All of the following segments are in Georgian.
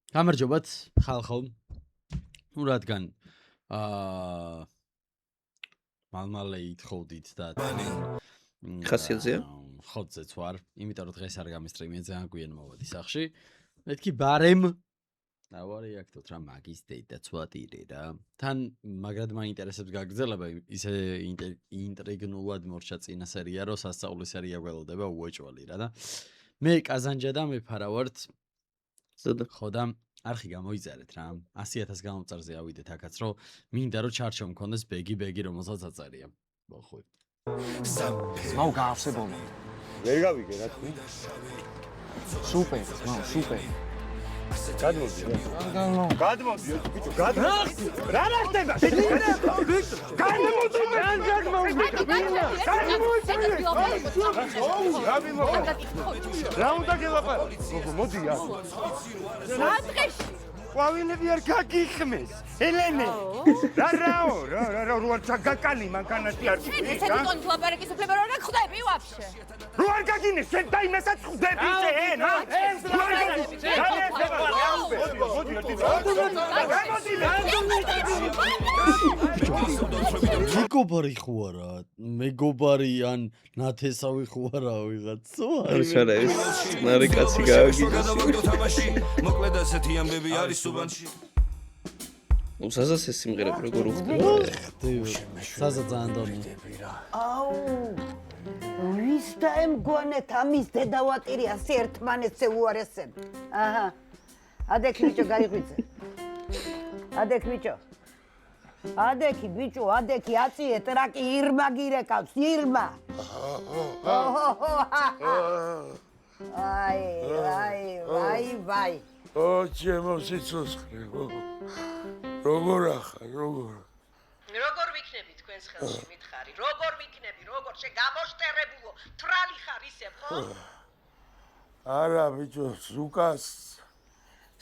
გამარჯობათ ხალხო. ნუ რადგან მალმალე ითხოვდით და ხასიათზეა? ხოდზეც ვარ, იმიტომ რომ დღეს არ გამისტრიმია ძალიან გვიან მოვადი სახში. მეთქი ბარემ დავარეაქტოთ რა მაგის დედა ცვატირე რა. თან მაგრად მაინტერესებს გაგრძელება ისე ინტრიგნულად მორჩა წინა სერია რო სასწაულის სერია გველოდება უეჭვალი რა და მე კაზანჯა და მე ფარავართ ხო და არხი გამოიწერეთ რა 100,000 გამომწარზე ავიდეთ აქაც რომ მინდა რომ ჩარჩო მქონდეს ბეგი რომელსაც აწერია ხო მაუ გაარსებოდი ვერ გავიგე რა თქვი სუპერ მაუ სუპერ გადმოდი გადმოდი ბიჭო გადმოდი რა ხდება გადმოდი რა უნდა გელაპარაკო მოდი რა რა დღეში ყვავილები არ გაგიხმეს ელენე რაო რა როარ ჩაგაკანი მანქანაში არ შენ ესეთი ტონით ლაპარაკის უფლება რა გხდები ვაფშე რო არ გაგინე შენ დაიმესაც ხდები შენ ეს მეგობარი ხო არა მეგობარი ან ნათესავი ხო არა ვიღაცო არის არა ეს ნარი კაცი გავიგე მოკლედ ასეთი ამბები არის სუბანში უსაზას ეს სიმღერები როგორ უხდება საზა ძალიან დონი აუ ვის დაემგონეთ ამის დედავატირი ასე ერთმანეთზე უარესებ აჰა ადექი ბიჭო გაიღვიძე ადექი ბიჭო ადექი აწიე ტრაკი ირმა გირეკავს ირმა აი ო ჩემო სიცოცხლე როგორ ახარ როგორ ვიქნები თქვენს ხელში მითხარი როგორ ვიქნები როგორ შეგამოშტერებულო თრალი ხარ ისე ხო არა ბიჭო ზუკას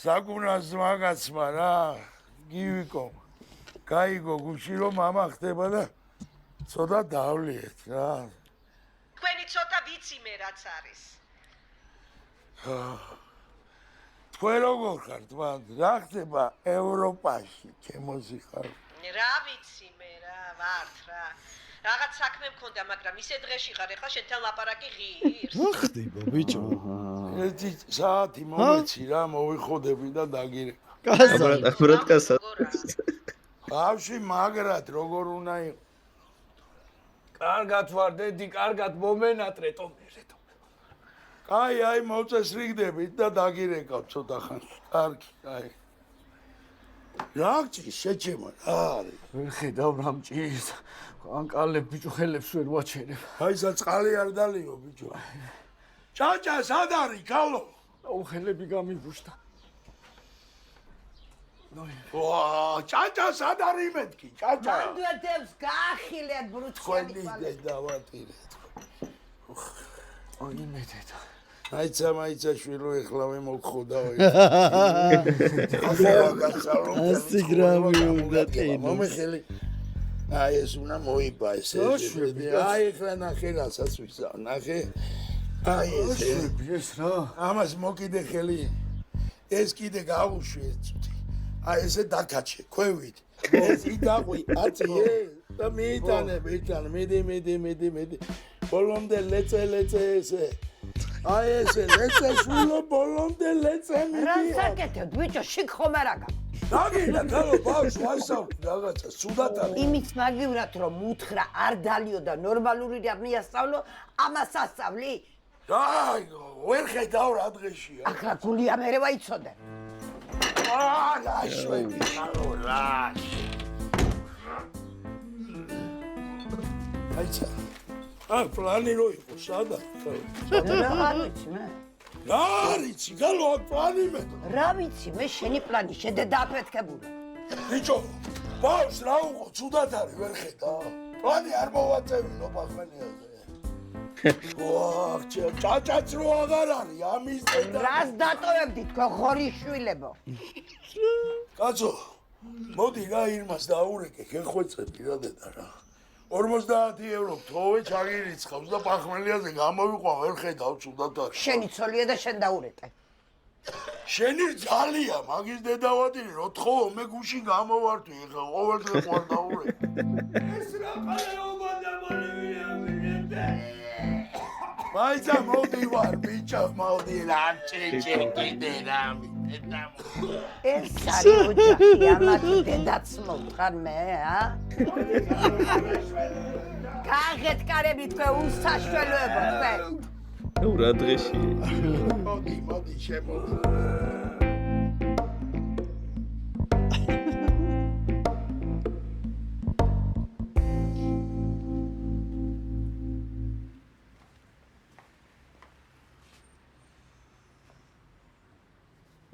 საკუნას მაგაცმა რა გივიკო გაიგო გუში რომ მამა ხდება და ცოტა დავლიეთ რა თქვენი ცოტა ვიცი მე რაც არის თქვენ როგორ ხართ მან რა ხდება ევროპაში ჩემო სიხარ რა ვიცი მე რა ვართ რა რაღაც საქმე მქონდა მაგრამ ისე დღეში ხარ ეხლა შენთან ლაპარაკი ღირს რა ხდება ბიჭო ერთი საათი მომეცი რა მოვიხოდები და დაგირე აბრატ კასა ბავში მაგრად როგორ უნდა იყო კარგად ვარ დედი კარგად მომენატრე ტომერე აი მოწესრიგდებით და დაგირეკავ ცოტა ხანს კარგი აი რა გჭირს შეჩემო რა არის ვერ ხედავ რა მჭირს ანკალებ ბიჭო ხელებს ვერ ვაჩერებ აი საწყალი არ დალიო ბიჭო ჭაჭა სად არის კალო აუ ხელები გამიბუშდა ვა ჭაჭა სად არის მეთქი ჭაჭა მანდვედებს გაახილეთ ბრუცხელი დავატირე აი მე დედა აიცა შვილო ეხლა მე მოგხოდაო ასი გრამი უნდა ტენო მომეხელი აი ეს უნდა მოიბა ესე აი ეხლა ნახე რასაც ვიზა ნახე აი ეს რა ამას მოკიდე ხელი ეს კიდე გაუშვი წუთი აი ესე დაკაჩე ქვევით ეს იდაყვი აწიე და მიიტანე მედი ბოლომდე ლეწე ესე აი ესე ლეწე შვილო ბოლომდე ლეწე მიდი რა საკეთებ ბიჭო შიგ ხომ არ აგა დაგინდა კალო ბავშვ ვასწავლი რაღაცა სუდათ არის იმის მაგივრად რომ უთხრა არ დალიო და ნორმალური რა მიასწავლო ამას ასწავლი აი ვერ ხედავ რა დღეშია ახლა გულია მერე ვაიცოდე რა შვები კალო რა აიცა პლანი რო იყო სადა რა ვიცი მე რა ვიცი გალო პლანი მე რა ვიცი მე შენი პლანი შედედა აფეთქებულა ბიჭო ბავშვს რა უყო ცუდად არის ვერ ხედა პლანი არ მოვაწევინო ბახმენიაზე ვა ჭაჭაც რო აღარ არის ამის რას დატოვებდი თქვენ ხორიშვილებო კაცო მოდი რა ირმას დაურეკე ხეხვეწები რა დედა რა 50 ევრო თოვე ჩაგირიცხავს და ბახმელიაზე გამოვიყვა ვერ ხედავ ცუდად არის შენი ცოლია და შენ დაურეკე შენი ძალია, მაგის დედავატირი, რო თხოვ, მე გუში გამოვარდი, ეხლა ყოველდღე ყوار დაურე. ეს რა ყალეობა დამოლივია მიგეთე. მაიცა მოდი ვარ, ბიჭო, მოდი ლანჩეჭე კიდე რამე. ეს არის ოჯახი, ამათ დედაც მოვყარ მე, ა? კაღეთ კარები თქვენ უსაშველოებო თქვენ. ნუ რა დღეში. მოდი, შემოდი.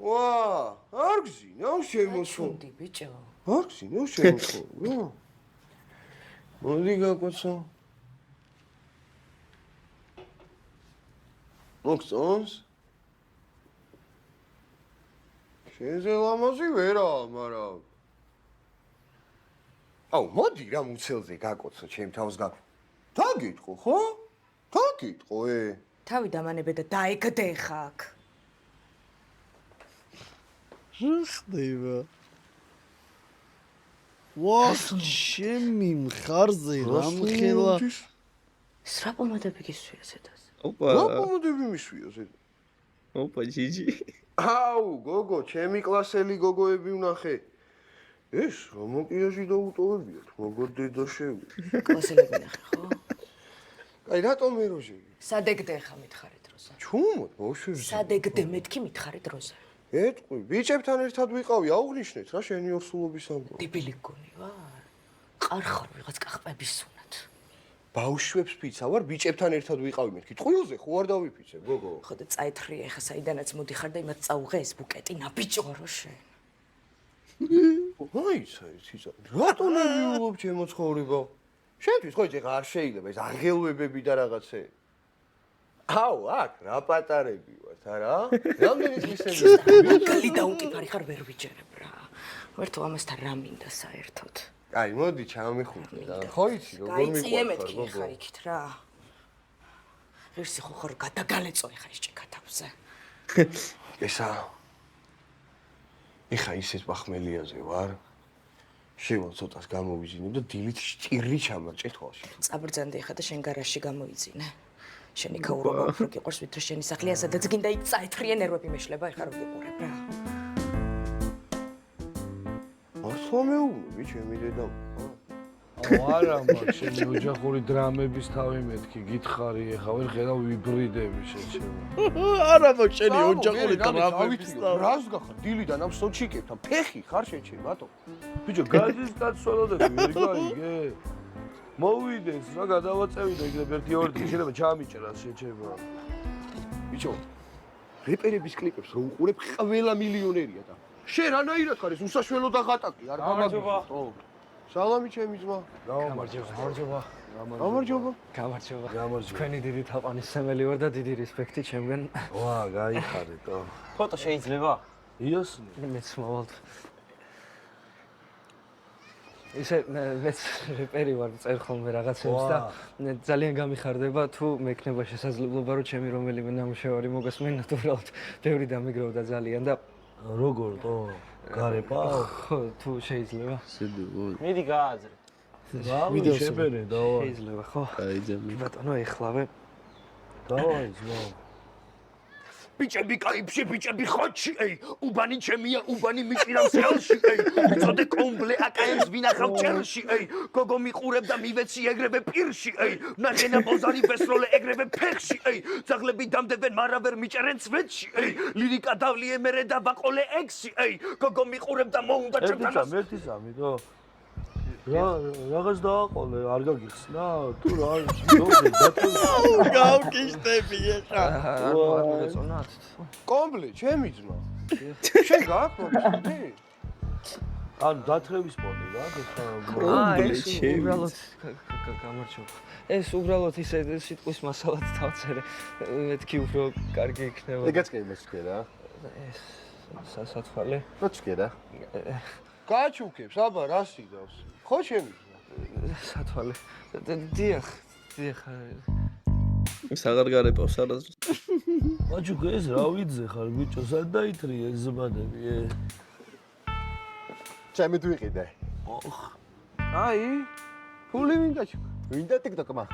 ვა, არ გზინავ შემოსო. ჩუნდი ბიჭო. არ გზინავ შემოსო. მოდი გაკოცო. მოგწონს? შენზე ლამაზი ვერა, მაგრამ აუ, მოდი რა მუცელზე გაკოცო, ჩემ თავს გაკ. დაგიტყო, ხო? დაგიტყო, თავი დამანებე და დაეგდე ხა აქ. ხდება. ვა, ჩემი მხარზე რამხელა. სრა პომადები გისვია ზედას. ოპა. რა მომდები მისვია ზედა? ოპა, ჯიჯი. აუ, გოგო, ჩემი კლასელი გოგოები ვნახე. ეს რა მოკიაში დაუტოვებიათ, მოგო დედა შევი. კლასელები ნახე, ხო? კაი, რატომ ეროჟე? სადეგდე ხა მითხარი დროზე. ჩუმოთ, მოშვები. სადეგდე მეთქი მითხარი დროზე. ეტყვი, ბიჭებთან ერთად ვიყავი, აუღნიშნეთ რა შენი ორსულობის ამბავი. დებილი გონი ვარ. ყარხარ ვიღაც კახპების სუნათ. ბავშვებს ფიცავარ, ბიჭებთან ერთად ვიყავი მეთქი. ტყუილზე ხო არ დავიფიცე, გოგო. ხო და წაითხრია ხა საიდანაც მოდიხარ და იმათ წაუღე ეს ბუკეტი ნაბიჯო რო შენ. აიცა ისა. რატო ნერვიულობ ჩემო ცხოვრება? შენთვის ხო ეხა არ შეიძლება ეს აღელვებები და რაღაცე. აუ, აქ რა პატარები ვართ, არა? რამდენი წლისები? გალი დაუკიფარი ხარ ვერ ვიჯერებ რა. ვერთო ამასთან რა მინდა საერთოდ. აი, მოდი ჩამიხუტე და ხო იცი როგორ გაიწიე მიყვარხარ, მეთქი გოგო. ხა იქით რა. ღირსი ხო ხარ გადაგალეწო ხა ის ჭიქათავზე. ესა ეხა ისეთ ბახმელიაზე ვარ. შევან ცოტას გამოვიძინებ და დილით ჭირი ჩამარჭე თვალში. წაბრძანდი ხა და შენ გარაჟში გამოიძინე. შენი ქაურობა უფრო გიყვარს ვიდრე შენი სახლია, სადაც გინდა იქ წაეთხრიე ნერვები მეშლება, ეხა რო გიყურებ რა. მართლა მეუბნები ჩემი დედა. აუ არა მაქვს შენი ოჯახური დრამების თავი მეთქი გითხარი ეხა ვერ ხედავ ვიბრიდები შეჩემა. არა მაქვს შენი ოჯახური დრამების თავი. რას გახარ დილიდან ამ სოჩიკებთან ფეხი ხარ შეჩე ბატო. ბიჭო გადის კაცვალოდები ვერ გაიგე? მოვიდეს რა გადავაწევიდე იქნებ ერთი ორი დღე შეიძლება ჩამიჭრას შეჩება. ბიჭო რეპერების კლიპებს რო უყურებ ყველა მილიონერია და შენ რანაირად ხარ ეს უსაშველო და ღატაკი არ გამარჯობა. სალამი ჩემი ძმა. გამარჯობა. გამარჯობა. გამარჯობა. თქვენი დიდი თაყვანისმცემელი ვარ და დიდი რესპექტი ჩემგან. ვა გაიხარეთო. ფოტო შეიძლება? იოსნი. მეც მოვალ. ისე მეც რეპერი ვარ, წერ ხოლმე რაღაცებს და ძალიან გამიხარდება თუ მექნება შესაძლებლობა რომ ჩემი რომელიმე ნამუშევარი მოგესმენ ნატურალურად. ბევრი დამიგროვდა ძალიან და როგორ თო? გარეპაო? ხო, თუ შეიძლება. მიდი გააძრე. ვიდეო შეფერე დავა. შეიძლება, ხო? აი ძემი. ბატონო, ეხლავე. დავაი ძმა. ბიჭები კაიფში, ბიჭები ხოჩი, ეი, უბანი ჩემია, უბანი მიჭირავს ხელში, ეი, უწოდე კომბლე აკაემს ვინახავ ჭერში, ეი, გოგო მიყურებ და მივეცი ეგრევე პირში, ეი, ნახენა ბოზარი ვესროლე ეგრევე ფეხში, ეი, ძაღლები დამდებენ, მარა ვერ მიჭერენ ცვეთში, ეი, ლირიკა დავლიემერე და ვაყოლე ექსი, ეი, გოგო მიყურებ და მოუნდა ჩემთან. ერთი სამი თო? რაღაც დააყოლე, არ გაგიხსნა? თუ რა ძოზე დათოს გავკიშტები ეხა. არ მოგეწონათ? კომბლე, ჩემი ძმა. შენ გააკვირდი? ანუ დათრევის პონი რა, ეს უბრალოდ გამარჯობა. ეს უბრალოდ ისე სიტყვის მასალად დავწერე. მეთქი უფრო კარგი იქნება. ეგაც კი მეცქე რა. ეს სასათვალე. მეცქე რა. გაჩუქებს, აბა რა სიდავს? ხო ჩემი ძმა. სათვალე. დიახ. ის აღარ გარეპავს არასდროს. მაჩუკ ეს რა ვიძე ხარ ბიჭო, სად დაითრი ეს ზბადები? ჩემი თუ იყიდე. აი, ფული ვინდა ჩუ? ვინდა TikTok-მა?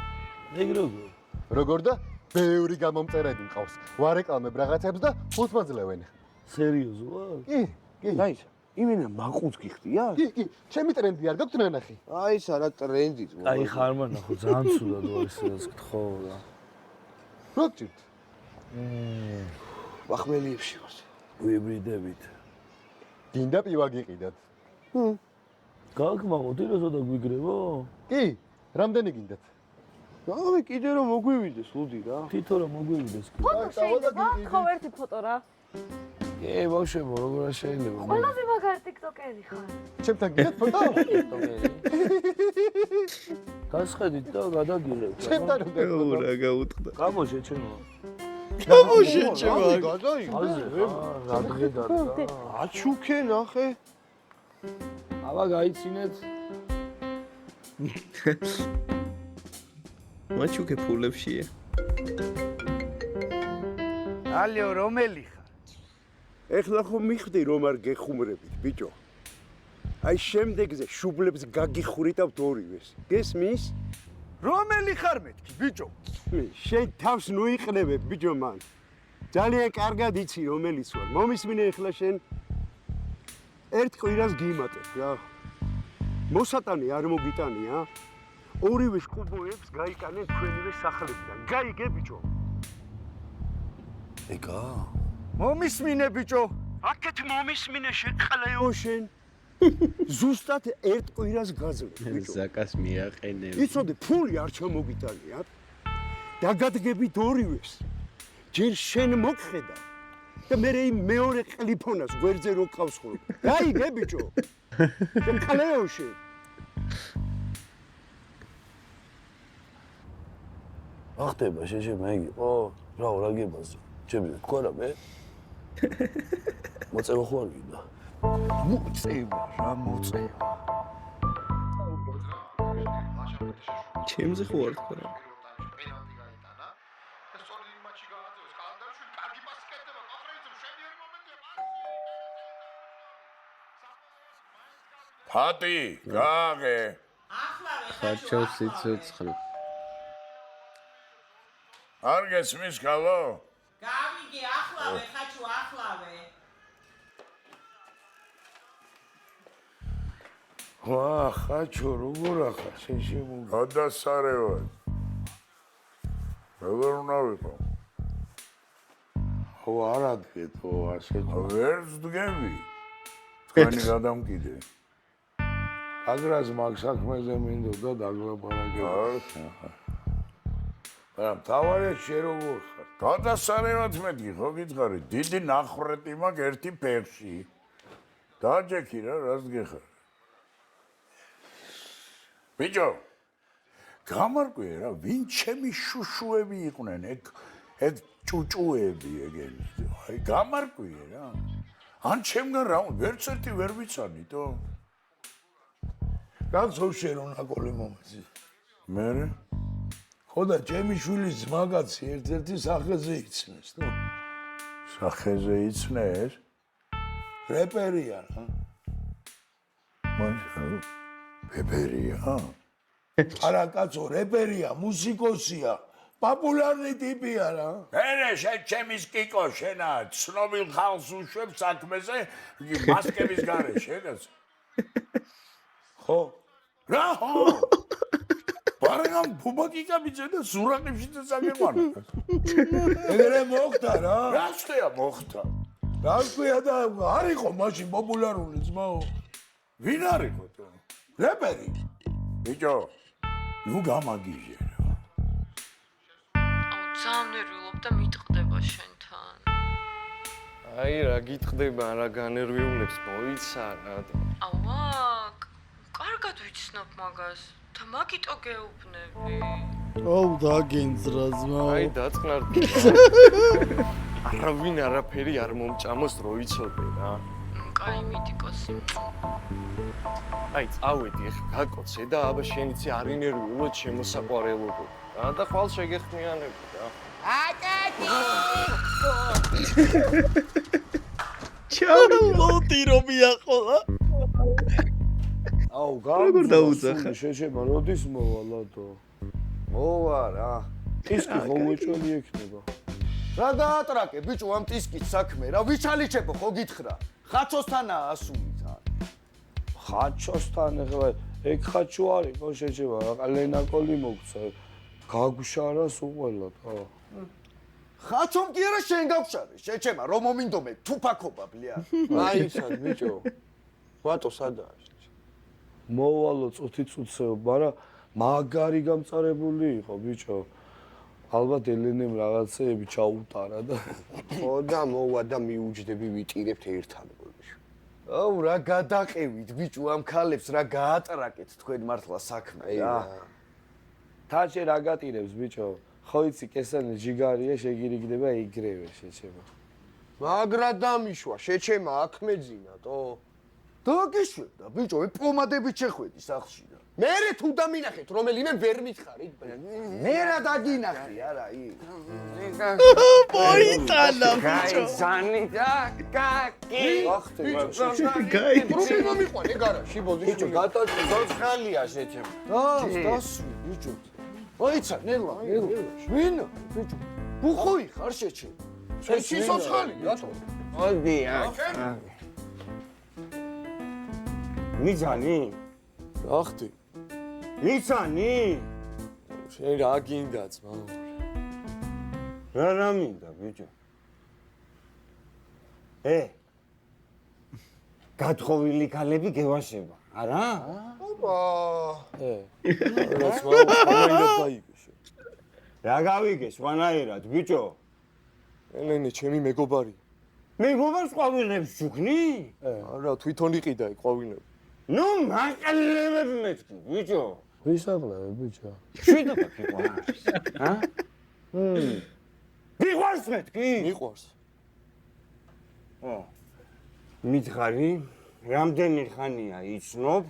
ეგ როგორ? როგორ და ბევრი გამომწერები მყავს. ვარეკლამებ რაღაცებს და ფულს მაძლევენ. სერიოზულად? კი. დაიცა. იმენა მაყუც გიხდია? კი. ჩემი ტრენდი არ გაქვთ ნანახი? აი ეს არა ტრენდიც. აი ხარმა ნახო, ძალიან ცუდად არის ეს გთხოვ რა. რო გჭირთ? ბახმელიებში ვარ. ვიბრიდებით. გინდა პივა გიყიდათ? გაგმაღოთ იროსოდა გვიგრებო? კი. რამდენი გინდათ? აი კიდე რომ მოგვივიდეს ლუდი რა. თითო რომ მოგვივიდეს. ფოტო შეიძლება? ხო, ერთი ფოტო რა. ბავშვებო, როგორ არ შეიძლება? ყველაზე მაგარი TikTok-ერი ხარ. ჩემთან გინდათ ფოტო? გასხედით და გადაგიღებ. ჩემთან უნდა ფოტო. რა გაუტყდა. გამოშეჩემო. გამოშეჩემო. რა დღე და აჩუქე ნახე. აბა გაიცინეთ. მაჩუკე ფულებშია. ალიო რომელი ხარ? ეხლა ხომ მიხვდი რომ არ გეხუმრებით, ბიჭო. აი შემდეგზე შუბლებს გაგიხვრიტავთ ორივეს. გესმის? რომელი ხარ მეთქი, ბიჭო? შენ თავს ნუიყნებებ, ბიჭო მან. ძალიან კარგად იცი რომელიც ვარ. მომისმინე ეხლა შენ ერთ კვირას გიმატებ რა. მოსატანი არ მოგიტანია? ორივე შუბლებს გაიკანე თქვენივე სახლებიდან. გაიგე, ბიჭო? ეგა? მომისმინე ბიჭო. აქეთ მომისმინე შეყლეო შენ. ზუსტად ერთ კვირას გაძლევ, ბიჭო. ზაკას მიაყენებ. იცოდე, ფული არ ჩამოგიტანიათ. დაგადგებით ორივეს. ჯერ შენ მოგხედა და მე იმ მეორე ყლიფონას გვერდზე რო ყავს ხოლმე. გაიგე, ბიჭო? შეყლეო შენ. ახტება შეშე მეგი. რა გებაზე? ჩემი თქვა რა მე? მოწევა ხო არ გინდა? მოწევა რა მოწევა. ჩემზე ხო არ თქვა რა? ფატი, გააღე. ხარჩავს იცოცხლ. არ გესმის გალო? გავიგე ახლავე ხაჩუ ახლავე. ხაჩო როგორ ახარ შენ შემოგვი. გადასარევად. როგორ უნდა ვიყო? ხო არ ადგეთო ასე. ვერც დგები. თქვენი გადამკიდე. აგრას მაგ საქმეზე მინდოდა დაგლაპარაკე. თავარია შენ როგორ ხარ? გადასარევად მეთქი, ხო გითხარი? დიდი ნახრეტი მაქვს ერთი ფეხში. დაჯექი რა, რას გეხარ? ბიჭო, გამარკვია რა, ვინ ჩემი შუშუები იყვნენ, ეგ ჭუჭუები ეგენი. აი, გამარკვია რა. ან ჩემგან რა, ვერც ერთი ვერ ვიცანიტო. განსო შენ უნდა ყოლი მომწი. მერე? ხო და ჩემი შვილის მაგაცი ერთ-ერთი სახეზე იცნეს, ნუ. სახეზე იცნეს? რეპერია რა. მაშა, რეპერია? არა კაცო, რეპერია, მუსიკოსია, პოპულარული ტიპია რა. მერე შენ ჩემის კიკო შენა, ცნობილ ხალხს უშვებ საქმეზე, მასკების გარეშე, კაც. ხო? რა ხო? ბარგან ბუბაკიკა მიჭედა სურაყებში და საგეყვანა. ეგრე მოხდა რა. რა ხდება მოხდა? რა ქვია და არ იყო მაშინ პოპულარული ძმაო. ვინ არისო თუ? რეპერი. ბიჭო, ნუ გამაგიჟე რა. ძალიან ნერვიულობ და მიტყდება შენთან. აი რა გიტყდება, რა განერვიულებს მოიცა რა. ავა, კარგად ვიცნობ მაგას. და მაგიტო გეუბნები. აუ დაგენძრა ზმაო. აი დაწყნარდი. არავინ არაფერი არ მომჭამოს რო იცოდე რა. კაი მიდიკოსი. აი წავედი ეხლა გაკოცე და აბა შენ იცი არ ინერვიულო შემოსაყვარელობო. და ხვალ შეგეხმიანები რა. ჩაულოდი რომ მიაყოლა. აუ, როგორ დაუძახა? შეშება, როდის მოვალადო? მოვა რა. ტისკი ხომოჭოლი ექნება. რა დაატრაკე, ბიჭო, ამ ტისკით საქმე რა, ვიჩალიჩებო ხო გითხრა? ხაჩოსთანაა ასული თან. ხაჩოსთან ეხლა ეგ ხაჩო არის, ხო შეშება, რა ლენაკოლი მოგცა. გაგუშარას უყველად, ხო. ხაჩომ კი არა შენ გავშარე, შეჩემა რომ მომინდომე თუფაკობა ბლია. აი სად ბიჭო. ვატო სადაა? მოვალო წუთი წუთსეო, მაგრამ მაგარი გამწარებული იყო ბიჭო. ალბათ ელენემ რაღაცეები ჩაუტარა და ხო და მოვა და მიუჯდები ვიტირებთ ერთად ბიჭო. აუ რა გადაყევით ბიჭო ამ ქალებს რა გაატრაკეთ თქვენ მართლა საქმე რა. თაჩე რა გატირებს ბიჭო? ხო იცი კესანი ჯიგარია შეგირიგდება იგრევე შეჩემა. მაგრა დამიშვა, შეჩემა აქ მეძინატო. დაგიშვებდა ბიჭო, პომადებით შეხვედი სახლში და მერე თუ დამინახეთ რომელიმე ვერ მითხარით. მე რა დაგინახი არა ი. მოიტანა ბიჭო. ზანი და კაკი. ვახტე ბიჭო, პრობლემა მიყვანე გარაში ბიჭო, გატაცოცხალია შეჩემა. დასვი ბიჭო. აიცა ნელა, შვინა ბიჭო. ბუხოი ხარ შეჩემა. შენ სიცოცხალი რატო? მოდი აქ. მიცანი? ვახტი. მიცანი? შენ რა გინდა ძმა? რა მინდა ბიჭო? გათხოვილი ქალები გევაშება, არა? ოპა. რა გაიგე? რა გავიგე სხვანაირად ბიჭო? ელენე ჩემი მეგობარი. მეგობარს ყვავილებს შუქნი? არა, თვითონ იყიდა ეგ ყვავილები. ნუ მაყლებები მეთქი ბიჭო. ვისაყლები ბიჭო? შვიდობა გიყვარს. ჰა? გიყვარს მეთქი? მიყვარს. მითხარი, რამდენი ხანია იცნობ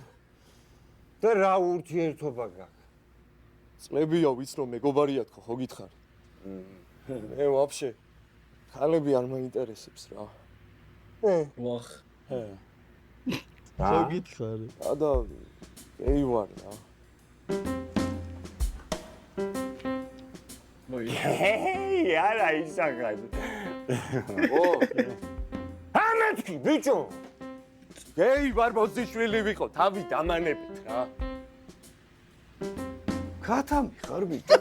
და რა ურთიერთობა გაქვს? წლებია ვიცნობ მეგობარია თქო, ხო გითხარი? მე ვაფშე ხალები არ მაინტერესებს რა. ვახ. ხო გითხარი? და ეი ვარ რა. ჰეი, არა ისაგად. ო. ამეთქი ბიჭო. ეი ვარ მოძიშვილი ვიყო, თავი დამანებით რა. ქათამი ხარ ბიჭო.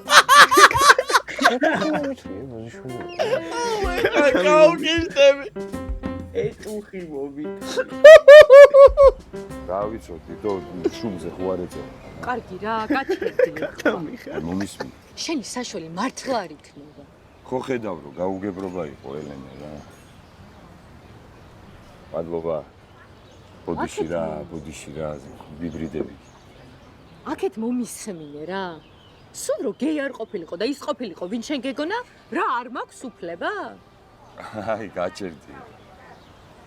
კაუგისტები. ეტუხი მომი. რა ვიცოდი, დო შუბზე ხო არ ეწევა. კარგი რა, გაჩერდი. მომისმენ. შენი საშველი მართლა არ იქნება. ხო ხედავ რომ გაუგებრობა იყო ელენე რა. მადლობა. ბოდიში რა, ვიბრიდები. აქეთ მომისმინე რა. სულ რო გეი არ ყოფილიყო და ის ყოფილიყო, ვინ შენ გეგონა? რა არ მაქვს უფლება? აი, გაჩერდი.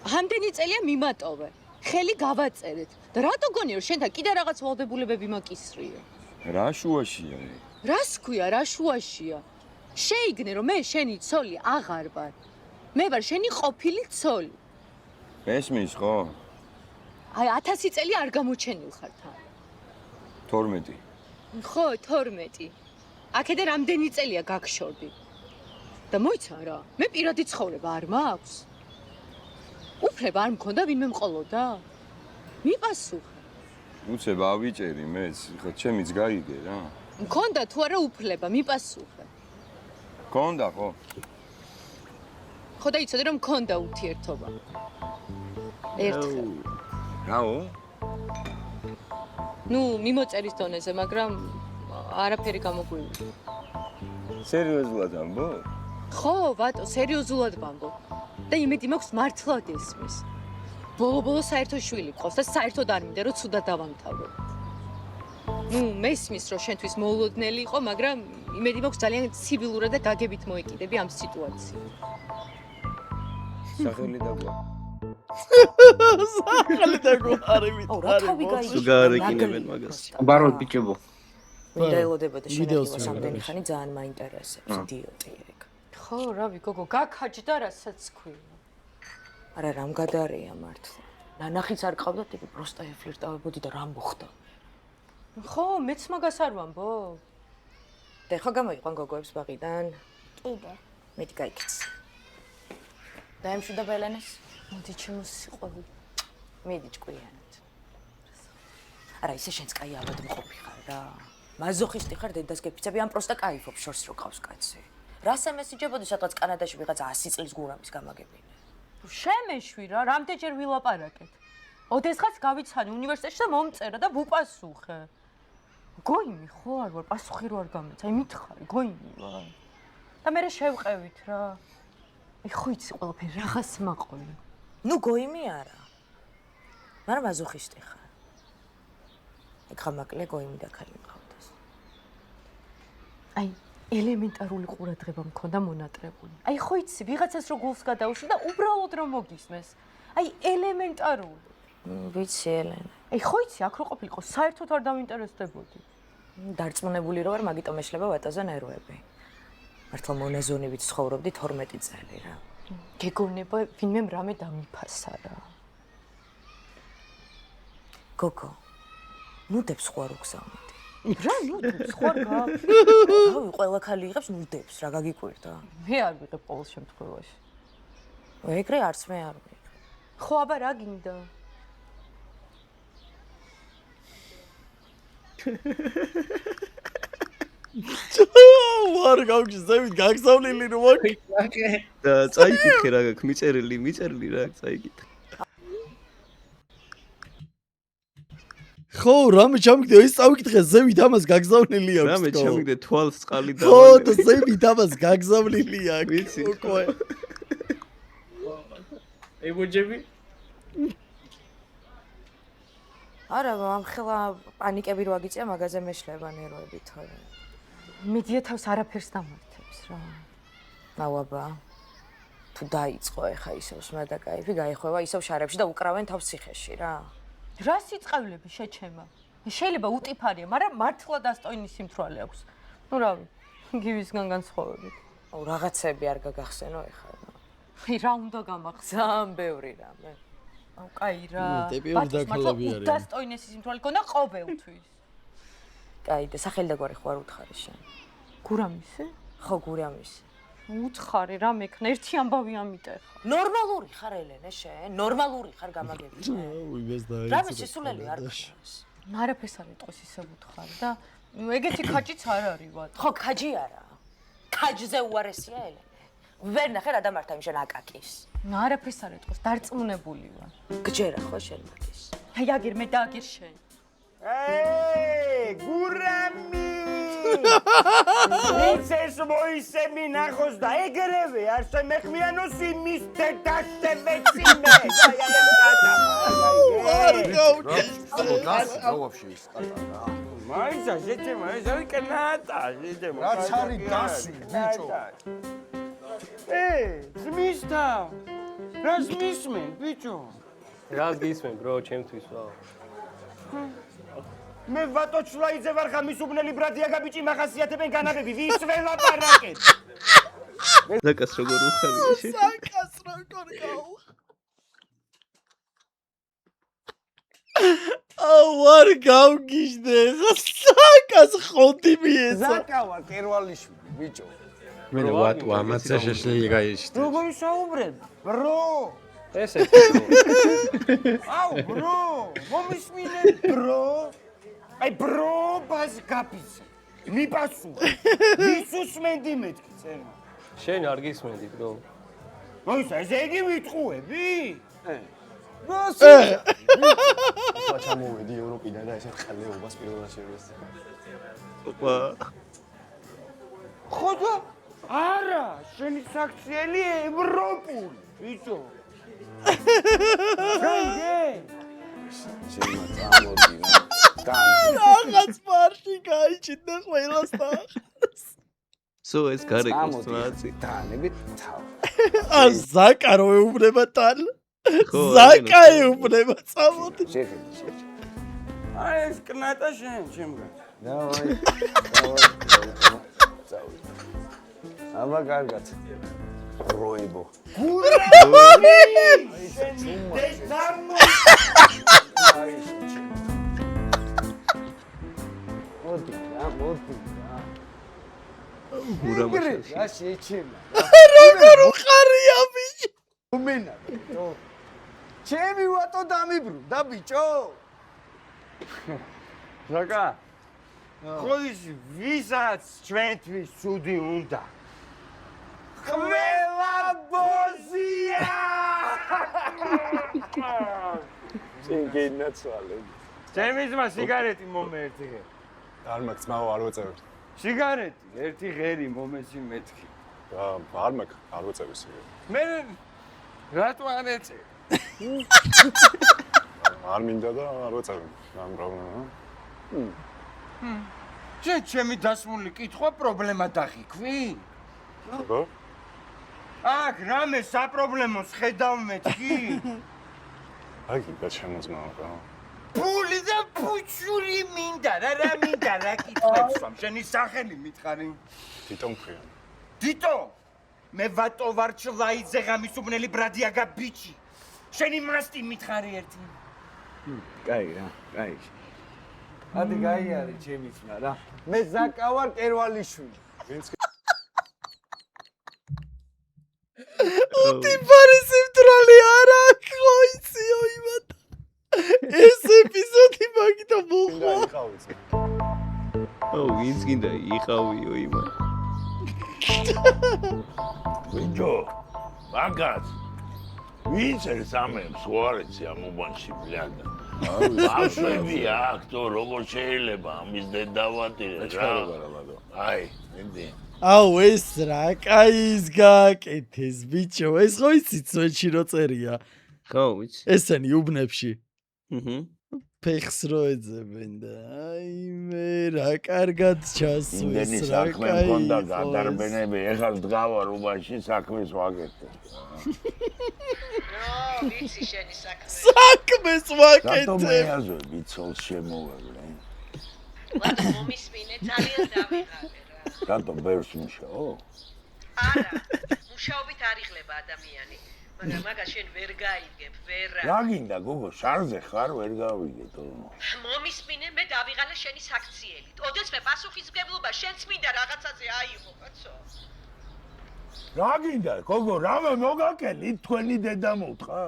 ამდენი წელია მიმატოვე. ხელი გავაწერეთ. და რატო გონი რომ შენთან კიდე რაღაც ვალდებულებები მაკისრიო? რა შუაშია? რას ქვია, რა შუაშია? შეიგნე რომ მე შენი ცოლი აღარ ვარ. მე ვარ შენი ყოფილი ცოლი. მესმის ხო? აი 1000 წელი არ გამოჩენილ ხარ თან. 12. ხო, 12. აქედან რამდენი წელია გაგშორდი? და მოიცა რა, მე პირადი ცხოვრება არ მაქვს. უფლება არ მქონდა ვინმე მყოლოდა? მიპასუხე. უცებ ავიჭერი მეც, ხო ჩემიც გაიგე რა. მქონდა თუ არა უფლება, მიპასუხე. მქონდა ხო? ხო და იცოდი რომ მქონდა ურთიერთობა. ერთხელ. რაო? ნუ მიმოწერის დონეზე, მაგრამ არაფერი გამოგვივიდა. სერიოზულად ამბობ? ხო, ვატო, სერიოზულად ვამბობ. და იმედი მაქვს მართლად ესმის. ბოლო-ბოლო საერთო შვილი ყავს და საერთოდ არ მინდა რომ ცუდად დავამთავრო. ნუ მესმის რომ შენთვის მოულოდნელი იყო, მაგრამ იმედი მაქვს ძალიან ცივილურად და გაგებით მოეკიდები ამ სიტუაციას. სახელი დაგვა. სახელი დაგვარი მითხარი. თუ გაარეკინებენ მაგას. ბაროდ ბიჭებო. მინდა ელოდებოდა ვიდეოს შენახებას ამდენი ხანი ძალიან მაინტერესებს, იდიოტი ეგ. ხო, რავი, გოგო, გაქაჯდა რასაც ქვია. არა, რამ გადარია მართლა. ნანახიც არ ყავდა, ტიპი პროსტა ეფლირტავებოდი და რა მოხდა. ხო, მეც მაგას არ ვამბობ. და ხო გამოიყვან გოგოებს ბაღიდან. კიდე. მეტი გაიქეც. და ემშვიდა ბელენეს? მოდი ჩემო სიყვარული. მიდი ჭკვიანად. არა, ისე შენც კაი ალბათ მყოფი ხარ რა. მაზოხისტი ხარ, დედას გეფიცები, ან პროსტა кайფობ შორს რო ყავს კაცი. რას ამესიჯებოდი, სადღაც კანადაში ვიღაცა 100 წლის გურამის გამაგებინე. შემეშვი რა, რამდენჯერ ვილაპარაკეთ. ოდესღაც გავიცანი უნივერსიტეტში და მომწერა და ვუპასუხე. გოიმი ხო არ ვარ, პასუხი რო არ გამეცა, აი მითხარი, გოიმი ვარ. და მე შევყევით რა. აი ხო იცი ყველაფერი რაღაც მაყოლი. ნუ გოიმი არა. მაგრამ მაზოხისტი ხარ. ეგ ხამაკლე გოიმი და ქალი მყავდეს. აი ელემენტარული ყურადღება მქონდა მონატრებული. აი ხო იცი, ვიღაცას რო გულს გადაუშვი და უბრალოდ რომ მოგისმეს. აი ელემენტარული. ვიცი ელენა. აი ხო იცი, აქ რო ყოფილიყო, საერთოდ არ დავინტერესდებოდი. დარწმუნებული რო ვარ, მაგიტომ ეშლება ვატაზე ნერვები. მართლა მონაზონივით ცხოვრობდი 12 წელი რა. გეგონება ვინმემ რამე დამიფასა რა. გოგო. ნუდებს ხო არ უგზავნით? რა ნუდებს ხო არ გაქვს? რავი, ყველა ხალი იღებს ნუდებს, რა გაგიკვირდა? მე არ ვიღებ ყოველ შემთხვევაში. ეგრე არც მე არ ვიღებ. ხო, აბა რა გინდა? ვარ გავგზავნით გაგზავნილი რომ აქ და წაიკითხე რა გაქვს მიწერილი რა წაიკითხე ხო რამე ჩამიგდე ის წავიკითხე ზევით ამას გაგზავნილი აქვს რამე ჩამიგდე თვალს წყალი და ხო და ზევით ამას გაგზავნილი აქვს ვიცი უკვე ებოჯები არა, ამხელა პანიკები რო აგიწია მაგაზე მეშლება ნერვები თორე. მედია თავს არაფერს დამართებს რა. ნავაბა. თუ დაიწყო ეხა ისევ სმა და кайფი გაიხვევა ისევ შარებში და უკრავენ თავს ციხეში რა. რა სიწყავლები შეჩემა? შეიძლება უტიფარია, მაგრამ მართლა დასტოინი სიმთვრალე აქვს. ნუ რავი, გივისგან განსხვავებით. აუ რაღაცები არ გაგახსენო ეხა. აი რა უნდა გამახსენო? ძალიან ბევრი რამე. აუ კაი რა. ტიპიური დაქალები არიან. დასტოინეს სიმთვრალე ქონდა ყოველთვის. კაი და სახელი და გვარი ხო არ უთხარი შენ? გურამისი? ხო გურამისი. უთხარი რა მექნა, ერთი ამბავი ამიტეხა. ნორმალური ხარ ელენე შენ? ნორმალური ხარ გამაგებინე? უიმეს და რამე შესულელი არ გქონდეს. არაფერს არ იტყვის ისე უთხარი და ეგეთი ქაჯიც არ არის ვარ. ხო ქაჯი არა. ქაჯზე უარესია ელენე. ვერ ნახე რა დამართა იმ შენ აკაკის. არაფერს არ იტყვის, დარწმუნებული ვარ. გჯერა ხო შენ მაგის? აი აგერ მე და აგერ შენ. გურამი! ვიცეს მოისე მინახოს და ეგრევე არ შემეხმიანოს იმის დედაშე მეციმე. აი ამ კატა. არ გავკეთე. მაისა შეჭე მაისა ვიკნატა შეჭე რაც არის დასი ბიჭო. ძმისთა რას მისმენ ბიჭო? რას გისმენ ბრო ჩემთვის ვა? მე ვატო ჩლაიძე ვარ ხამისუბნელი ბრატია გაბიჭი მახასიათებენ განაგები ვის ველაპარაკეთ? ზაკას როგორ უხარია შე? ზაკას როგორ გაუხ არ გავგიჟდე ზაკას ხონდი მიეცა ზაკავა კერვალიშვილი ბიჭო. მე ვატო ამაცა შეშლილი გაიშტი. როგორ საუბრებ? ბრო ესე აუ ბრო მომისმინე ბრო აი ბრო ბას გაფიცე მიპასუხე ვისუსმენდი მეთქი წერმა შენ არ გისმენდი ბრო მოისა ესე იგი ვიტყუები ხა ჩამოვედი ევროპიდან და ესე ყალეობას პირველად შევეცე ოპა ხოდა არა შენი საქციელი ევროპული ბიჭო შემა წამოდი რაღაც მარში გაიჩინდა ყველასთან სო ეს გარეკოს თვაცი თანებით თავ ა ზაკა რო ეუბნება თან ზაკა ეუბნება წამოდი შეხედე აი ეს კნატა შენ ჩემგან. დავაი. აბა კარგად. როებო. შენი დედამო. მოდი რა, მოდი რა. ურამაშაში. რა შეჩემა. როგორ უყარია ბიჭო. უმენა. ჩემი ვატო დამიბრუნდა ბიჭო. ზაკა. ხო ის ვისაც ჩვენთვის ცუდი უნდა. ყველა ბოზია. შენ გენაცვალე. ჩემი ძმა სიგარეტი მომერთი. არ მაქვს ძმაო არ ვეწევი. სიგარეტი, ერთი ღერი მომეცი მეთქი. არ მაქვს არ ვეწევი სიგარეტი. მე რატო არ ეწე? არ მინდა და არ ვეწევი. რა პრობლემაა? შენ ჩემი დასმული კითხვა პრობლემა დახიქვი? როგორ? აქ რამე საპრობლემოს ხედავ მეთქი? აი და შემოძმაო რა. ფული და ფუჩული მინდა, რა მინდა, რა კითხებს ვამ, შენი სახელი მითხარი. თითო მქვია. თითო? მე ვატო ვარ ჩლაიძე ღამისუბნელი ბრადიაგა ბიჭი. შენი მასტი მითხარი ერთი. კაი რა, კაი. ადი გაიარე ჩემი ძმა რა. მე ზაკა ვარ კერვალიშვილი. ვინც უთი პარისიმტრალი არა ხო იციო იმათ. ეს ეპიზოდი მაგითო მოხდა. აუ ვინც გინდა იყავიო იმათ. ბიჭო, მაგაც ვინც ეს ამებს უარեցი ამ უბანში ბლიანდა. ბავშვები აქ თო როგორ შეიძლება ამის დედავატირე რა. აი, მენდი. აუ ეს რა კაის გააკეთეს ბიჭო, ეს ხო იცით სვეტში რო წერია. ხო, ვიცი. ესენი უბნებში. აჰა. ფეხს რო ეძებენ და აი მე რა კარგად ჩასვეს იმდენი რა საქმე მქონდა გადარბენები, ეხლა ვდგავარ უბანში საქმეს ვაკეთებ. ვიცი შენი საქმე. საქმეს ვაკეთებ. რატომ მეაზრები ცოლს შემოვევლე? ვატო მომისმინე ძალიან დავიღალე რა. რატომ ბევრს მუშაო? არა, მუშაობით არ იღლება ადამიანი. მაგრამ მაგას შენ ვერ გაიგებ, ვერა. რა გინდა გოგო, შარზე ხარ, ვერ გავიგეთო. მომისმინე, მე დავიღალე შენი საქციელით. ოდესმე პასუხისმგებლობა შენც მინდა რაღაცაზე აიღო, კაცო. რა გინდა, გოგო, რამე მოგაკელი, თქვენი დედა მოთხა?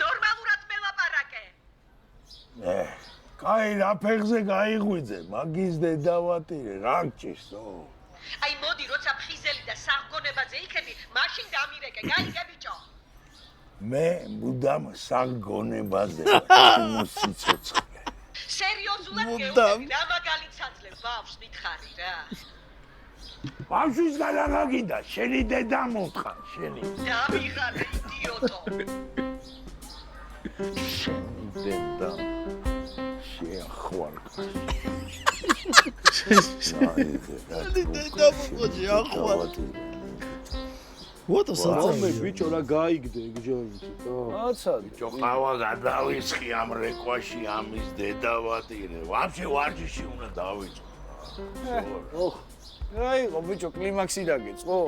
ნორმალურად მელაპარაკე. კაი, რა ფეხზე გაიღვიძე, მაგის დედავატირე, რა გჭირსო? აი მოდი, როცა ფხიზელი და საღგონებაზე იქები, მაშინ დამირეკე, გაიგე ბიჭო. მე მუდამ საგონებაზე მოსიცოცხლე. სერიოზულად გეუბნები, რა მაგალითს აძლევ ბავშვს მითხარი რა. ბავშვის გადაღა გინდა, შენი დედა მოთხა, შენი. დავიღალე იდიოტო. შენი დედა შეახვარკა. შენი დედა მოხოჯი ახვარკა. ვატო სამე ბიჭო რა გაიგდე გჯობთ. აცა ბიჭო ყავა გადავისხი ამ რეკვაში ამის დედავატირე. ვაფშე ვარჯიში უნდა დავიწყო. ოხ. რაიღო ბიჭო კლიმაქსი დაგეწყო?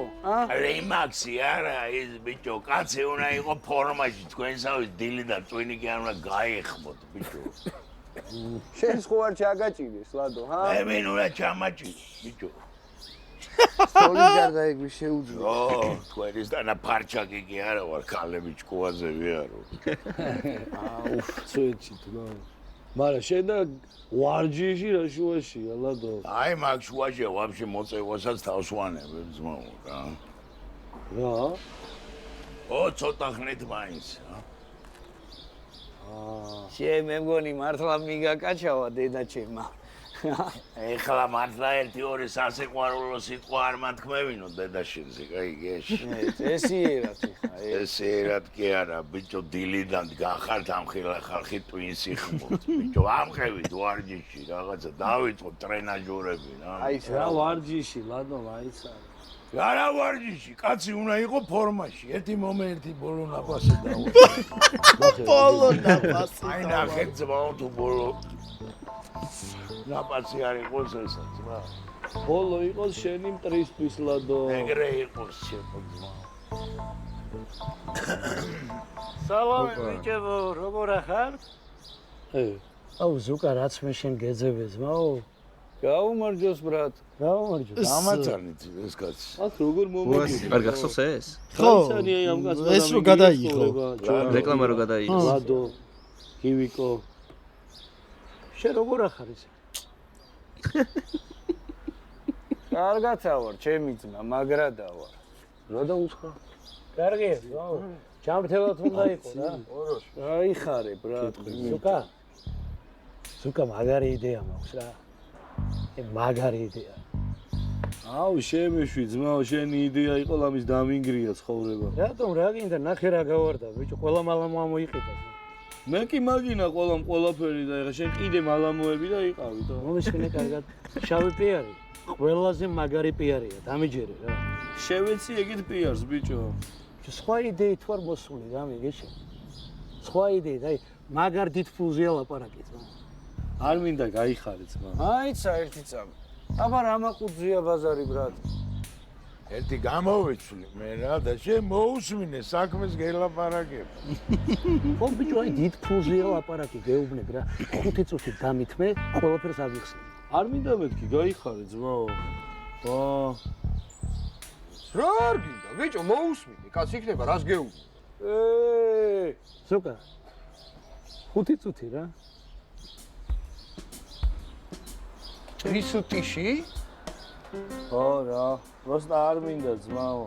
კლიმაქსი არა, ის ბიჭო კაცი უნდა იყო ფორმაში, თქვენსავის დილი და წვინი კი არ უნდა გაეხმოთ ბიჭო. შენ ხო არ ჩაგაჭირეს ლადო, ჰა? მე მინ უნდა ჩამაჭირო ბიჭო. სოლიდარ დაიგwi შეუძლო. ო, თქვენის დანა ფარჩაკი კი არა ვარ, ქალები ჭკუაზე ვიარო. აუ, ცუეთში თქო. მაგრამ შენ და ვარჯიში რა შუაშია, ლადო. აი მაგ შუაში ვაფშე მოწევასაც თავს ვანებ ძმაო რა. რა? ო, ცოტა ხნით მაინც, რა. შენ მე მგონი მართლა მიგაკაჩავა დედაჩემა. ეხლა მართლა 1-2 სასიყვარულო სიტყვა არ მათქმევინო დედაშენზე, გაიგეში. ესიერად ხა. ესიერად კი არა, ბიჭო დილიდან გახართ ამხილა ხალხი ტვინს იხმოთ. ბიჭო ამხევით ვარჯიში რაღაცა დავიწყო ტრენაჟორები რა. აი რა ვარჯიში, ლადო, მაიცა. არა ვარჯიში, კაცი უნდა იყოს ფორმაში. ერთი მომენტი ბოლო ნაფასი დავა. ბოლო ნაფასი. აი ნახეთ ძმაო თუ ბოლო ნაფასი არ იყოს ესა ძმა. ბოლო იყოს შენი მტრისთვის ლადო. ეგრე იყოს ჩემო ძმაო. სალამი ბიჭებო, როგორ ახარ? აუ ზუკა რაც მე შენ გეძებე ძმაო. გაუმარჯოს ბრატ. გაუმარჯოს. გამაცანით ეს კაცი. აქ როგორ მომოგიძე? არ გახსოვს ეს? ხო, ეს რო გადაიღო. რეკლამა რო გადაიღო. ლადო, კივიკო. შენ როგორ ახარ ისე? კარგაცა ვარ, ჩემი ძმა, მაგრადა ვარ. რა დაუცხა? კარგია, ვაუ. ჯამრთელად უნდა იყო რა. აიხარე, ბრატ. ზუკა მაგარი იდეა მაქვს რა. მაგარი იდეა. აუ, შემეშვი ძმაო, შენი იდეა იყო ლამის დამინგრია ცხოვრება. რატომ რა გინდა ნახე რა გავარდა, ბიჭო, ყველა მალამო მოიყიდა. მე კი მაგინა ყველაფერი და ეხა შენ კიდე მალამოები და იყავი და. მომისმინე კარგად. შავი პიარი. ყველაზე მაგარი პიარია, დამიჯერე რა. შევეცი ეგეთ პიარს, ბიჭო. სხვა იდეით ვარ მოსული, გამიგეში. სხვა იდეით, აი, მაგარ დიდ ფულზეა ლაპარაკი ძმა. არ მინდა გაიხარე ძმა. აიცა ერთი წამი. აბა რა მაყუძია ბაზარი ბრატ. ერთი გამოვიცვლი მე რა და შენ მოусმინე საქმეს გელაპარაკებ. ხო ბიჭო, აი დიდ ფულზეა ლაპარაკი გეუბნებ რა. 5 წუთით დამithმე, ყველაფერს აღიხსნე. არ მინდა მეთქი გაიხარე ძმაო. რა არ გინდა ბიჭო მოусმინე კაც იქნება რას გეუბნი. ზუკა 5 წუთი რა. რისუტიში? ხო რა, პროსტა არ მინდა ძმაო.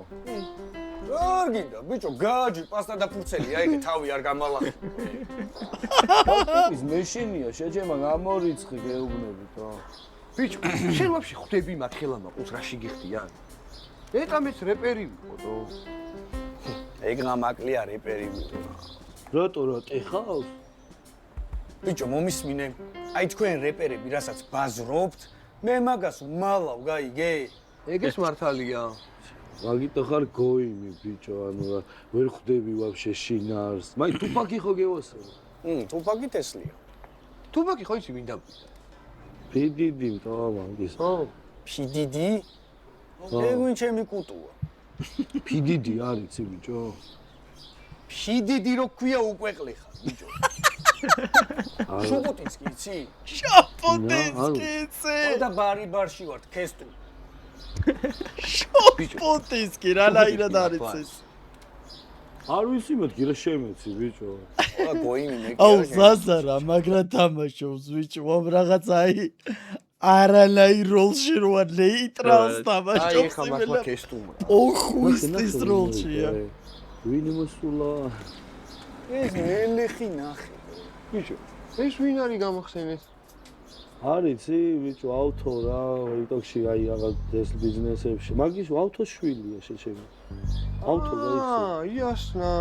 რა არ გინდა ბიჭო გააჯი პასტა და ფურცელი აიღე თავი არ გამალახე. ის მეშინია შეჭემა გამორიცხი გეუბნებით რა. ბიჭო შენ ვაფშე ხვდები მათ ხელა მაყურს რაში გიხდიან? ეტამეს რეპერი ვიყო. ეგ გამაკლია რეპერი ვიყო. რატო რა ტეხავს? ბიჭო მომისმინე აი თქვენ რეპერები რასაც ბაზრობთ მე მაგას უმალავ გაიგე? ეგეც მართალია. მაგიტო ხარ გოიმი ბიჭო ანუ რა ვერ ხვდები ვაფშე შინარს. მაი თუფაკი ხო გევასო? თუფაკი ტესლია. თუფაკი ხო იცი ვინ დაბიდა? ფიდიდი მტოვამანგის. ო ფიდიდი? ეგ ვინ ჩემი კუტუა. ფიდიდი არ იცი ბიჭო? ფიდიდი რო ქვია უკვეყლე ხარ ბიჭო. შოპოტინსკი იცი? შოპოტინსკი იცი? და ბარი-ბარში ვარ ქესტუ. შოპოტინსკი რანაირად არის ეს? არ ვიცი მეთქი რა შემეცი ბიჭო. ყველა გოიმი მე კი აუ ზაზარა მაგრა თამაშობს ბიჭო ამ რაღაც აი არანაირ როლში როა ნეიტრალს თამაშობს. აი ხა მართლა ქესტუმ. ოხუისტის როლშია. ვინ მოსულა? ეს ელეხი ნახე. ბიჭო, ეს ვინ არის გამახსენეს? არ იცი ბიჭო ავთო რა TikTok-ში აი რაღაც ეს ბიზნესებში. მაგის ავთოს შვილია შეჩემი. ავთო გაიცი. იასნა.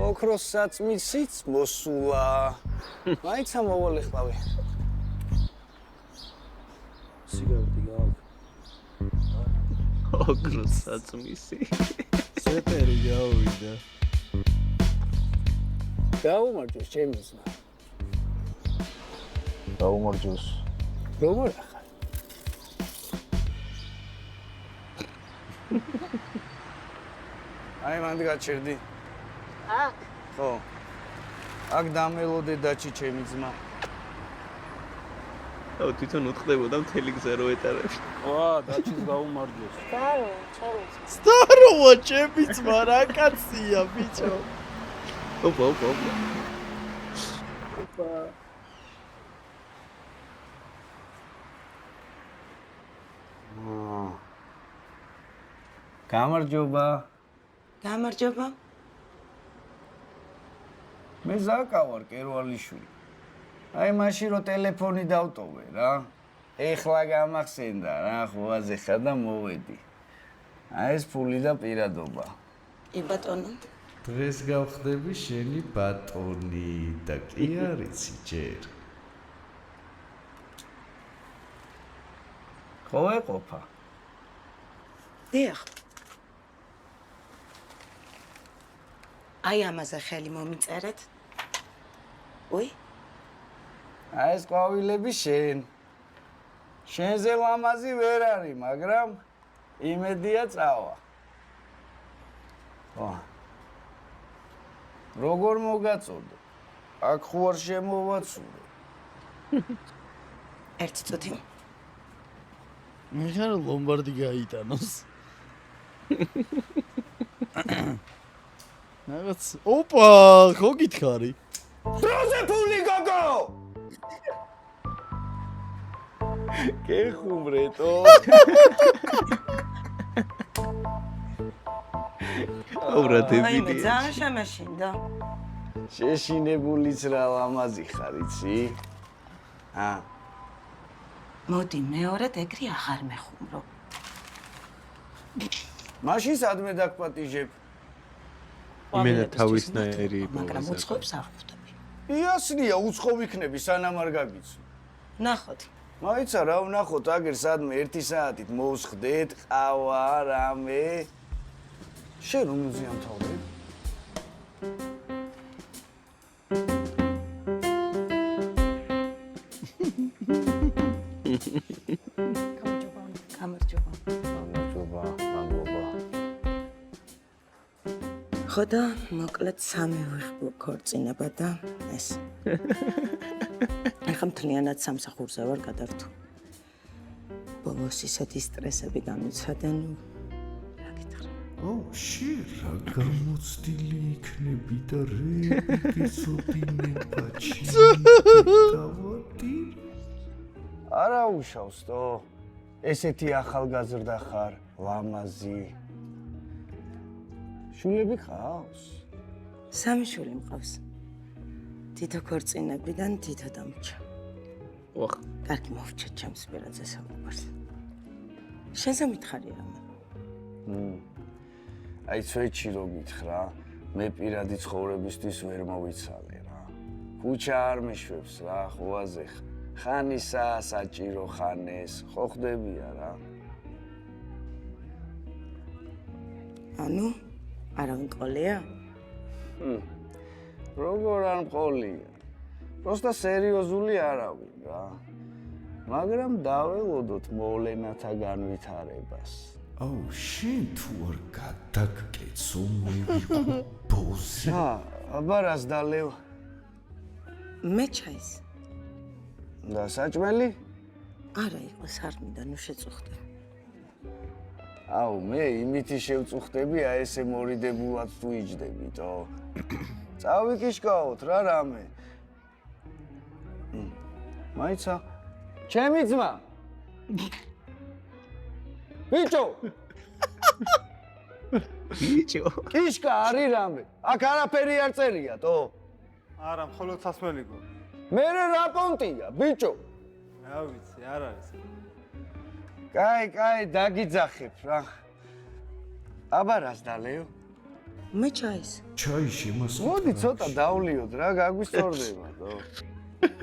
ოქროს საწმისიც მოსულა. მაიცა მოვალეხლავე. სიგარეტი გააქვს. ოქროს საწმისი. სეპერი გავიდა. გაუმარჯოს ჩემი ძმა. გაუმარჯოს. როგორ ახარ? აი მანდ გაჩერდი. აქ. ხო. აქ დამელოდე დაჩი ჩემი ძმა. აუ თვითონ უთხრდებოდა მთელი გზა რო ეტარებს. ვა, დაჩის გაუმარჯოს. სტაროა ჩემი ძმა რა კაცია ბიჭო. ოპა. გამარჯობა. გამარჯობა. მე ზაკა ვარ კერვალიშვილი. აი მაშინ რო ტელეფონი დავტოვე რა. ეხლა გამახსენდა რა ხოვაზე ხარ და მოვედი. აი ეს ფული და პირადობა. ე ბატონო. დღეს გავხდები შენი ბატონი და კი არიცი ჯერ. ხო ეყოფა. დიახ. აი ამაზე ხელი მომიწერეთ. უი? აი ეს ყვავილები შენ. შენზე ლამაზი ვერ არის, მაგრამ იმედია წავა. ვა. როგორ მოგაწოდო? აქ ხო არ შემოვაცურე. ერთი წუთი. მიხარ ლომბარდი გაიტანოს. რაღაც ოპა, ხო გითხარი? დროზე ფული გოგო! გეხუმრეთო. აურადები მე ძალიან შემეშინდა. შეშინებულიც რა ლამაზი ხარ, იცი? მოდი მეორედ ეგრე აღარ მეხუმრო. მაშინ სადმე დაგპატიჟებ? იმენა თავისნაირი მაგრამ უცხოებს არ ხვდები. იასნია, უცხო ვიქნები სანამ არ გაგიცნო. ნახოთ. მაიცა რა ვნახოთ, აგერ სადმე 1 საათით მოვსხდეთ, ყავა, რამე. შენ რომ მზიამთავრებ? გამარჯობა. გამარჯობა, მადლობა. ხო და მოკლედ 3 ვიხბო ქორწინება და ეს. ახლა მთლიანად სამსახურზე ვარ გადართული. ბოლოს ისეთი სტრესები გამიცადენ. შენ რა გამოცდილი იქნები და რეები გეცოდინება ჩინდავადი. არა უშავს თო. ესეთი ახალგაზრდა ხარ, ლამაზი. შულები ხავს? 3 შვილი მყავს. თითო ქორწინებიდან თითო დამრჩა. ოხ. კარგი მოვჭა ჩემს პირადზე საუბარს. შენზე მითხარი რამე? აი ცვეჩი რო გითხრა, მე პირადი ცხოვრებისთვის ვერ მოვიცალე რა. ქუჩა არ მეშვებს რა, ხოვაზე ხანისა, საჭირო ხანეს, ხო ხდებია რა. ანუ არავინ ყოლია? როგორ არ მყოლია? პროსტა სერიოზული არავინ რა. მაგრამ დაველოდოთ მოვლენათა განვითარებას. აუ, შენ თუ არ გადაგკეცო მოვიყო ბოზე. აბა რას დალევ? მე ჩაის. და საჭმელი? არა, იყოს არ მინდა, ნუ შეწუხდი. აუ, მე იმითი შევწუხდები, აი ესე მორიდებულად თუ იჯდებითო. წავიკიშკაოთ რა რამე. მაიცა, ჩემი ძმა. ბიჭო! ბიჭო. კიშკა არის რამე? აქ არაფერი არ წერია, თო? არა, მხოლოდ სასმელი გო. მე რა პონტია, ბიჭო? რა ვიცი, არ არის. კაი, დაგიძახებ რა. აბა რას დალევ? მე ჩაის. ჩაი შემას. მოდი ცოტა დავლიოთ რა, გაგვისწორდება, თო?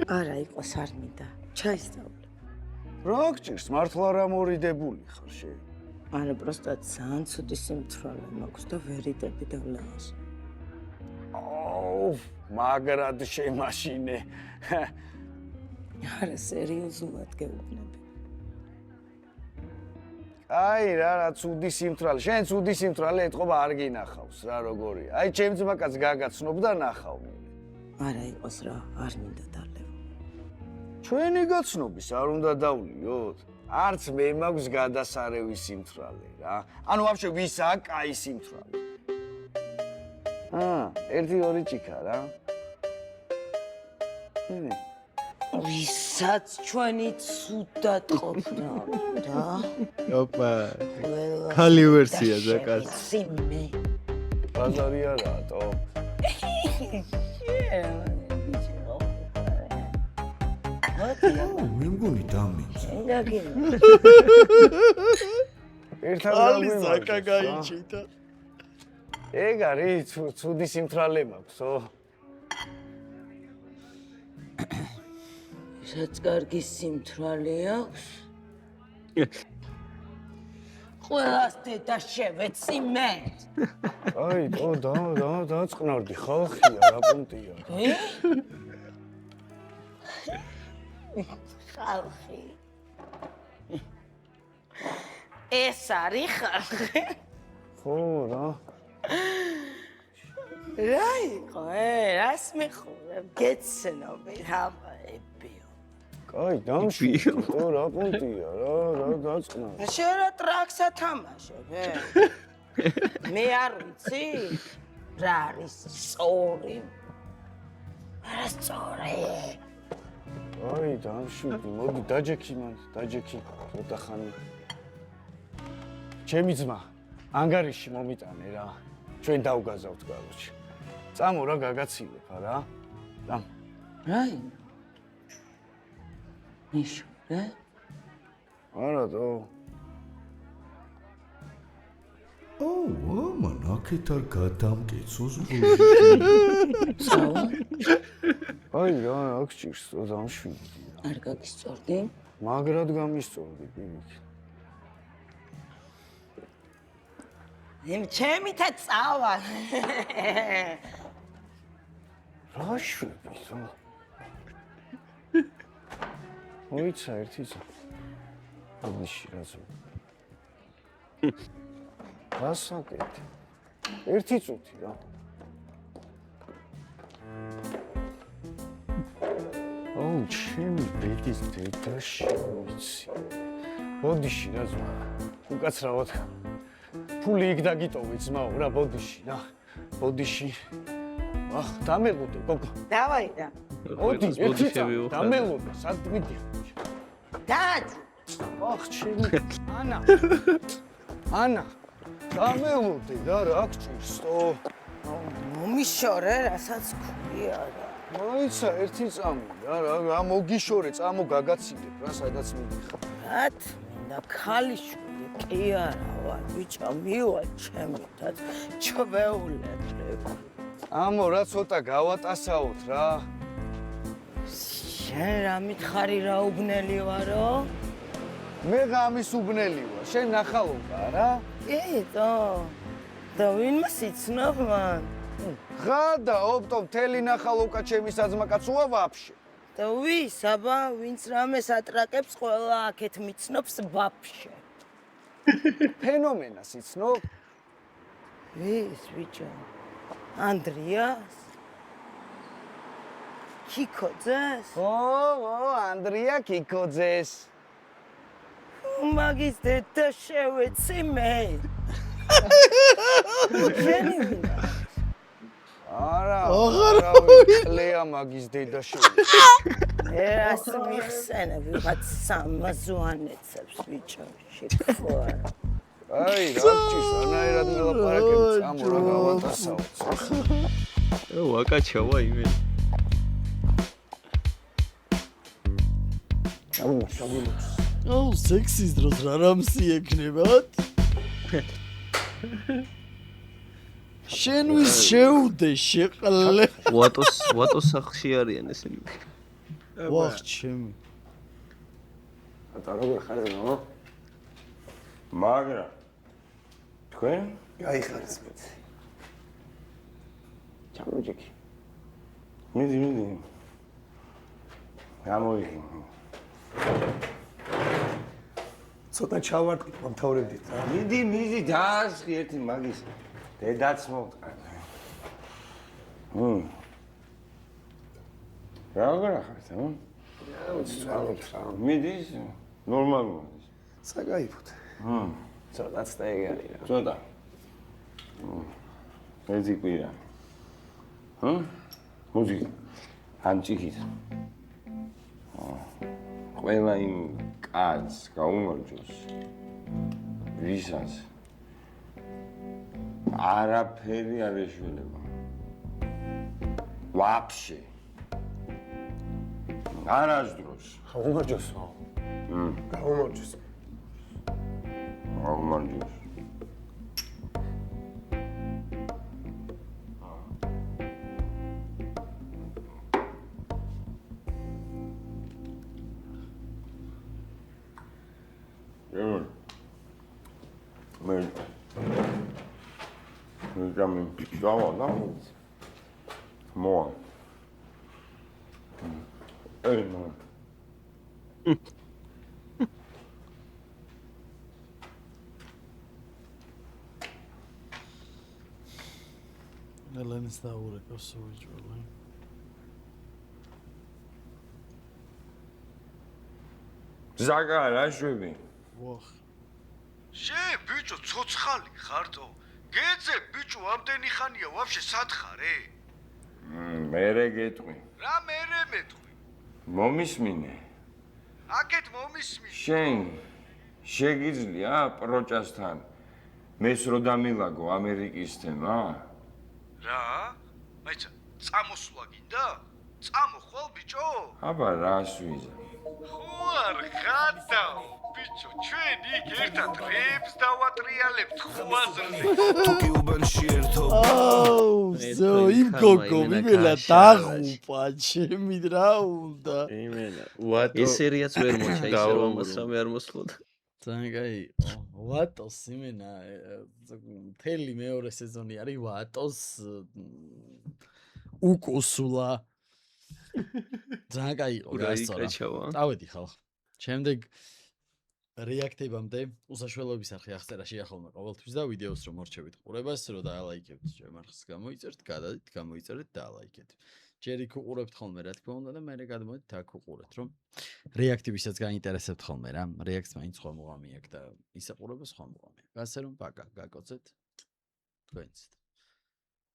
არა, იყოს არ მინდა. ჩაის დავli. რა გჭირს, მართლა რა მორიდებული ხარ შენ? არა, პროსტა ძალიან ცუდი სიმთვრალე მაქვს და ვერიდები დავლევას. აუ, მაგრად შემაშინე. არა, სერიოზულად გეუბნები. აი რა ცუდი სიმთვრალე. შენ ცუდი სიმთვრალე ეთყობა არ გინახავს რა როგორია. აი ჩემ ძმაკაც გაგაცნობ და ნახავ. არა იყოს რა, არ მინდა დალევ. ჩვენი გაცნობის არ უნდა დავლიოთ. არც მე მაქვს გადასარევი სიმთვრალე რა. ანუ ვაფშე ვისაა კაი სიმთვრალე? 1-2 ჭიქა რა. ვისაც ჩვენი ცუდად ყოფნა და ოპა. ხალი ვერსია ზაკაც. სიმე. ბაზარი არაა თო. მე მგონი დამიძე. ერთად ხალი ზაკა გაიჩიტა. ეგ არის ცუდი სიმთვრალე მაქვსო. ვისაც კარგი სიმთვრალე აქვს? ყველას დედა შევეცი მე. აი, დაწყნარდი, ხალხია, რა პუნქტია. ხალხი. ეს არის ხალხი? ხო, რა. რა იყო, რას მიხურებ? გეცნობი რამეებიო. კაი, დამშვიდე, რა პუნქტია, რა დაწყნარდი. შენ რა ტრაქს ათამაშებ, მე არ ვიცი რა არის სწორი. რა სწორი? აი, დამშვიდე, მოდი დაჯექი მან, ცოტა ხანი. ჩემი ძმა, ანგარიში მომიტანე რა. ჩვენ დავგაზავთ გალოჩი. წამო რა გაგაცილებ რა. წამ. აი. ნიშო, რა? არა, დო. მან აქეთ არ გადამკეცოს ბოჟი. წავა. აი რა, აქ ჭირს რა დამშვიდი. არ გაგისწორდი? მაგრად გამისწორდი პირიქით. იმ ჩემითა წავა. რა შვები რა. მოიცა ერთი წა. ოდიში რაზო. გასაკეთე. ერთი წუთი რა. აუ, ჩემი ბედის დედა შემიცი. ოდიში რაზო. უკაცრავად. ფული იქ დაგიტოვე ძმაო რა, ბოდიში რა. ბოდიში. აх, დამელოდე, გოგო. დავაი რა. ოდი, ერთი წა. დამელოდე, სად მიდიხარ? დააძ. აх, ჩემი. ანა. დამელოდე რა, რა გჭირსო? მომიშორე, რასაც ქვია რა. მოიცა ერთი წამი რა, მოგიშორე, წამო გაგაცილებ რა, სადაც მიდიხარ. რათ, მინდა ქალიშვილი კი არა ვარ, ბიჭო, მივა ჩემითაც, ჩვეულებრივ. ამო რა ცოტა გავატასაოთ რა. შენ რა მითხარი რა უბნელი ვარო? მე ღამის უბნელი ვარ, შენ ნახალობა რა? კიტო. და ვინმე სიცნობ მან? ღადა, ოპტო, მთელი ნახალოვკა ჩემი საძმაკაცოა ვაფშე. და ვის, აბა, ვინც რამეს ატრაკებს, ყველა აქეთ მიცნობს ვაფშე. ფენომენას იცნობ? ვის, ბიჭო? ანდრიას? კიკოძეს? ო, ანდრია კიკოძეს. მაგის დედა შევეცი მე. შენი მინდა. არა, კლეა მაგის დედა შევეცი. ეს მიხსენებ, ვიღაც სამაზუანეცებს ბიჭო, შეკვა. აი, რა გჭირს, ანაერად მელაპარაკები, წამო რა გავატასაოთ. ვაკაჩავა იმენ. შაბულობს. აუ, სექსის დროს რა რამსი ეკნებათ? შენ ვის შეუდე შეყლე. ვატოს სახში არიან ესენი. ვახ, ჩემი. ატა როგორ ხარ რა? მაგრა თქვენ გაიხარეს მე. ჩამოჯექი. მიდი. გამოიღი. ცოტა ჩავარტყით, მომთავრებდით რა. მიდი დაასხი ერთი მაგის. დედაც მოვტყარ. როგორ ახართ, მიდის ნორმალურად. საკაიფოდ. ცოტაც დაიგარი რა. ცოტა. ერთი კვირა. მუზიკა. ამჭიქით. ყველა იმ კაცს გაუმარჯოს. ვისაც არაფერი არ ეშველება. ვაფშე. არასდროს. გაუმარჯოსო. გაუმარჯოს. გაუმარჯოს. მე ჯამი დავა და მოა ey no ელენის დაურეკავს სუიჯველი. ზაგა რა შვები? ვახ. შე ბიჭო ცოცხალი ხარტო. გეძე ბიჭო ამდენი ხანია ვაფშე სად ხარ ე? მერე გეტყვი. რა მერე მეტყვი? მომისმინე. აკეთ მომისმინე. შენ შეგიძლია პროჭასთან მეს რო დამილაგო ამერიკისთენ რა? რა? მაიცა წამოსვლა გინდა? წამოხვალ ბიჭო? აბა რას ვიზა? ხო არ ხატავ ბიჭო ჩვენ იქ ერთად რებს დავატრიალებთ ხვაზრზე. თუ კი უბანში ერთო აუ, ზო იმ გოგო მიმელა დაღუპა, ჩემი რა უნდა. იმენა, ვატო. ესერიაც ვერ მოჩა, ისე რომ ამასრამე არ მოსხოდა. ძალიან კაი. ვატოს იმენა მთელი მეორე სეზონი არის ვატოს უკუსულა. ძალიან კაი იყო გასწორა. წავედი ხალხ. შემდეგ რეაქტებამდე უსაშველოების არხი აღწერა შეახალმა ყოველთვის და ვიდეოს რომ მორჩებით ყურებას, რომ დაალაიქებთ ჩემ არხს გამოიწერთ, გადადით, გამოიწერეთ და ალაიქეთ. ჯერ იქ უყურებთ ხოლმე რა თქმა უნდა და მერე გადმოდით აქ უყურეთ, რომ რეაქტივისაც გაინტერესებთ ხოლმე რა. რეაქტს მაინც სხვა მოღამი აქვს და ისაყურება სხვა მოღამი. ასე რომ პაკა, გაკოცეთ თქვენც.